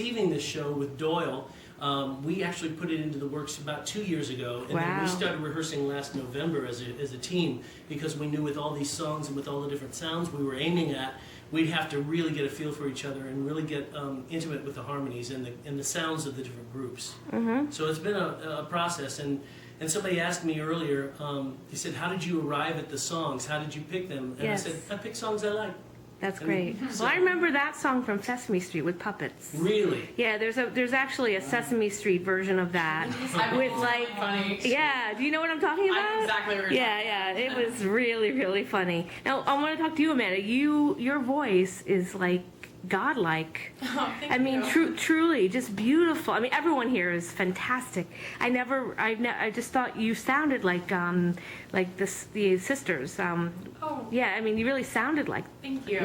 conceiving this show with Doyle, we actually put it into the works about 2 years ago, and then we started rehearsing last November as a team, because we knew with all these songs and with all the different sounds we were aiming at, we'd have to really get a feel for each other and really get intimate with the harmonies and the sounds of the different groups. So it's been a process, and somebody asked me earlier, he said, how did you arrive at the songs? How did you pick them? And I said, I pick songs I like. That's great. Well, I remember that song from Sesame Street with puppets. Really? Yeah, there's actually a Sesame Street version of that with like, funny. yeah. Do you know what I'm talking about? I know exactly what you're yeah. It was really, really funny. Now I want to talk to you, Amanda. Your voice is like godlike. Oh, thank I mean, you. truly, just beautiful. I mean, everyone here is fantastic. I just thought you sounded like the sisters. Oh. Yeah, I mean, you really sounded like. Thank you.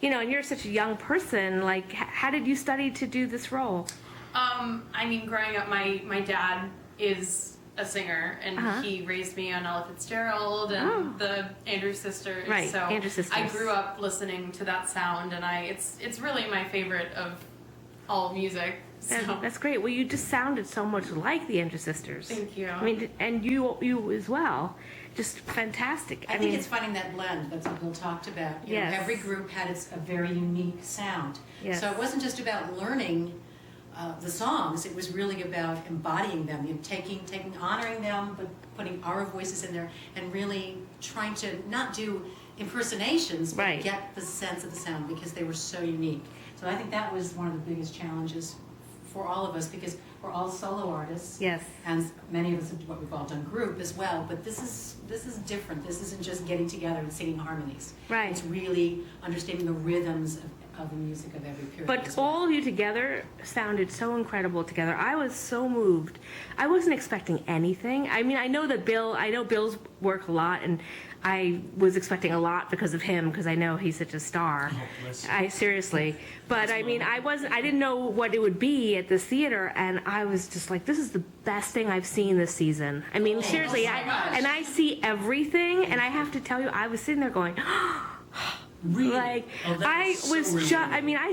You know, and you're such a young person. Like, how did you study to do this role? I mean, growing up, my dad is a singer, and he raised me on Ella Fitzgerald and the Andrews Sisters. Right, so Andrews Sisters. I grew up listening to that sound, and it's really my favorite of all music. So. That's great. Well, you just sounded so much like the Andrews Sisters. Thank you. I mean, and you as well. Just fantastic. I think it's finding that blend. That's what Bill talked about. You know, every group had a very unique sound. Yes. So it wasn't just about learning the songs. It was really about embodying them, honoring them, but putting our voices in there, and really trying to not do impersonations, but get the sense of the sound, because they were so unique. So I think that was one of the biggest challenges for all of us, because we're all solo artists. Yes. And many of us have what we've all done group as well. But this is different. This isn't just getting together and singing harmonies. Right. It's really understanding the rhythms of the music of every period. But all of you together sounded so incredible together. I was so moved. I wasn't expecting anything. I mean, I know Bill's work a lot, and I was expecting a lot because of him, because I know he's such a star. Seriously. But I mean, I didn't know what it would be at this theater, and I was just like, this is the best thing I've seen this season. I mean, seriously, I see everything, and I have to tell you, I was sitting there going, Really? Like, I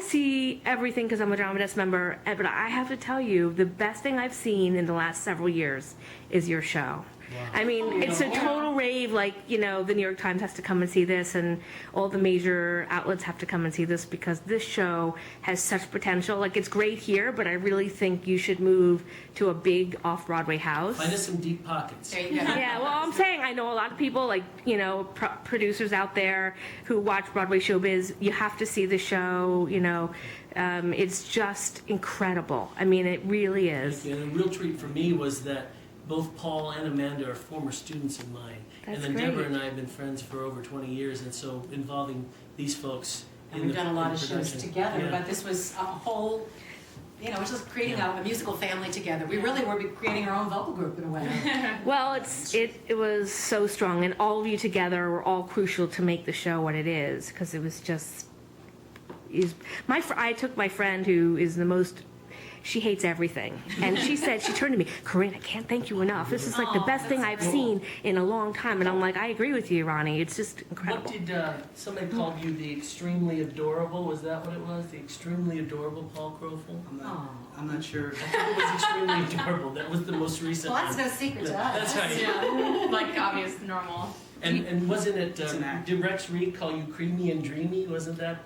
see everything because I'm a Drama Desk member, but I have to tell you, the best thing I've seen in the last several years is your show. Wow. I mean, it's a total rave, like, you know, the New York Times has to come and see this, and all the major outlets have to come and see this, because this show has such potential. Like, it's great here, but I really think you should move to a big off-Broadway house. Find us some deep pockets. There you go. Yeah, well, I'm saying, I know a lot of people, like, you know, producers out there who watch Broadway showbiz. You have to see the show, you know. It's just incredible. I mean, it really is. And a real treat for me was that both Paul and Amanda are former students of mine. That's and then great. Deborah and I have been friends for over 20 years, and so involving these folks And we've done a lot of shows together, Yeah. but this was a whole, you know, it was just creating a musical family together. We really were creating our own vocal group in a way. Well, it was so strong, and all of you together were all crucial to make the show what it is, because it was just. I took my friend who is the most. She hates everything, and she said, she turned to me, Corinne, I can't thank you enough. This is like the best thing I've seen in a long time. And I'm like, I agree with you, Ronnie. It's just incredible. What did somebody called you the extremely adorable? Was that what it was? The extremely adorable Paul Crowful? I'm not sure. I think it was extremely adorable. That was the most recent Well, that's one. no secret to us. That's right. Yeah, like obvious, normal. And wasn't it, an act. did Rex Reed call you creamy and dreamy? Wasn't that?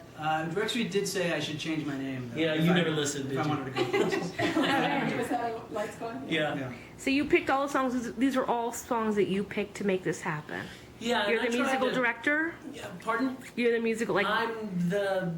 Rex Reed did say I should change my name. Though, Yeah, you never listened, If did I you? wanted to go places. Was that lights going? Yeah. So you picked all the songs. These are all songs that you picked to make this happen. Yeah. You're and the I tried musical to- director? Yeah, pardon? You're the musical, like, I'm the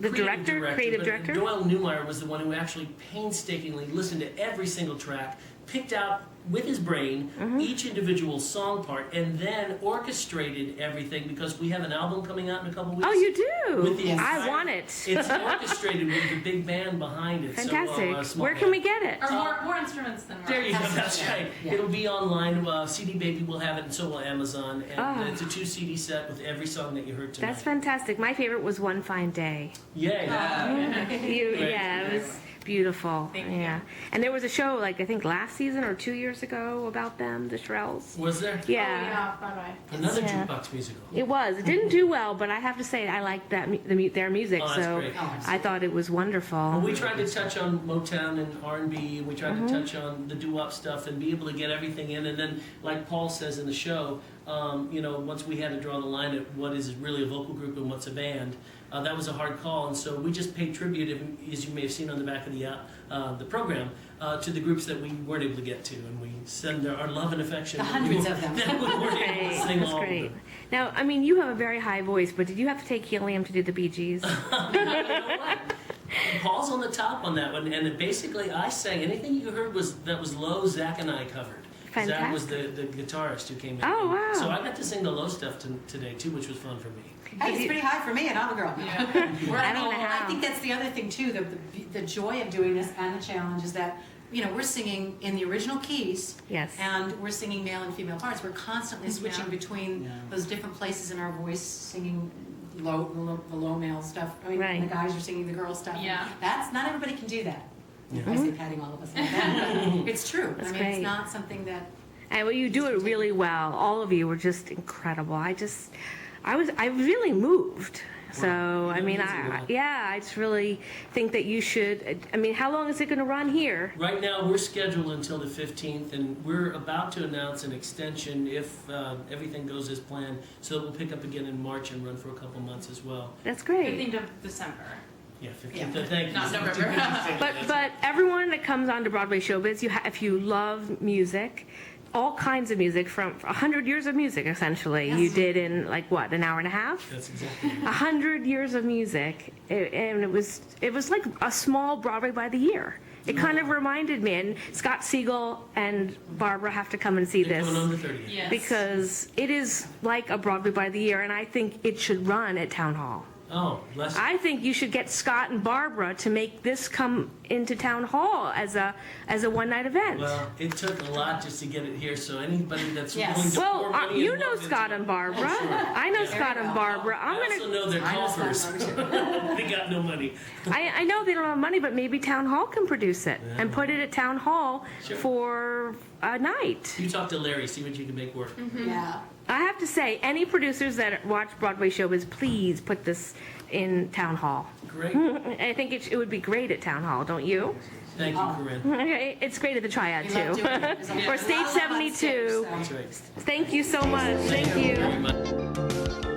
creative but director? Doyle Newmeyer was the one who actually painstakingly listened to every single track, picked out with his brain each individual song part, and then orchestrated everything, because we have an album coming out in a couple weeks. oh, you do? With the I entire- want it. It's orchestrated with the big band behind it. Fantastic. So, small Where can band. we get it? Or more instruments than There you go. That's Yeah. right. Yeah. It'll be online. CD Baby will have it, and so will Amazon. And Ah. it's a 2 CD set with every song that you heard tonight. That's fantastic. My favorite was One Fine Day. Yay! Yeah, it was beautiful. Thank yeah. you. And there was a show, like, I think last season or 2 years ago about them, the Shirelles. Was there? Yeah. Oh, yeah, Broadway. Another Yeah. jukebox musical. It was. It didn't do well, but I have to say I liked their music, Oh, that's so great. Oh, I thought it was wonderful. Well, we tried to touch on Motown and R&B, and we tried to touch on the doo-wop stuff and be able to get everything in. And then, like Paul says in the show, once we had to draw the line at what is really a vocal group and what's a band, that was a hard call. And so we just paid tribute, as you may have seen on the back of the program, to the groups that we weren't able to get to, and we send our love and affection. The hundreds of them. That we weren't able Great. to sing That's all of great. them. Now, I mean, you have a very high voice, but did you have to take helium to do the Bee Gees? You know what? Paul's on the top on that one, and basically I sang anything you heard that was low. Zach and I covered. Zach was the guitarist who came in. Oh, wow. So I got to sing the low stuff today too, which was fun for me. Hey, it's pretty high for me, and I'm a girl. Yeah. I don't know I how. think that's the other thing too. The joy of doing this and the challenge is that we're singing in the original keys. Yes. And we're singing male and female parts. We're constantly switching Yeah. between Yeah. those different places in our voice, singing the low male stuff. I mean, Right. the guys are singing the girl stuff. Yeah. That's not everybody can do that. Yeah. I say patting all of us like that, but it's true. That's I mean, great. it's not something that. And well, you do it really well. All of you were just incredible. I was really moved. So, Wow. I mean, You're amazing, Will. I just really think that you should. I mean, how long is it going to run here? Right now we're scheduled until the 15th, and we're about to announce an extension if everything goes as planned. So we'll pick up again in March and run for a couple months as well. That's great. 15th of December. Yeah, 15th. Yeah. Thank you. Not November. But everyone that comes onto Broadway Showbiz, if you love music, all kinds of music, from 100 years of music, essentially, Yes. you did in like what, an hour and a half? That's exactly it. 100 years of music, and it was like a small Broadway by the year. It kind of reminded me, and Scott Siegel and Barbara have to come and see They're this, coming on the 30th. Yes. because it is like a Broadway by the year, and I think it should run at Town Hall. Oh, bless you. I think you should get Scott and Barbara to make this come into Town Hall as a one-night event. Well, it took a lot just to get it here, so anybody that's Yes. willing to pour Well, money you and know love Scott into and it. Barbara. Oh, sure. I know Yeah. Scott and Barbara. I also know they're I know Scott and golfers. Barbara, They got no money. I know they don't have money, but maybe Town Hall can produce it Yeah. and put it at Town Hall Sure. for a night. You talk to Larry, see what you can make work. Yeah. I have to say, any producers that watch Broadway Showbiz, please put this in Town Hall. Great. I think it would be great at Town Hall, don't you? Thank you, Corinne. Okay, it's great at the Triad We love too. doing it. There's a Or lot Stage of fun 72. stage, so. That's right. Thank you so much. Thank you. Very much.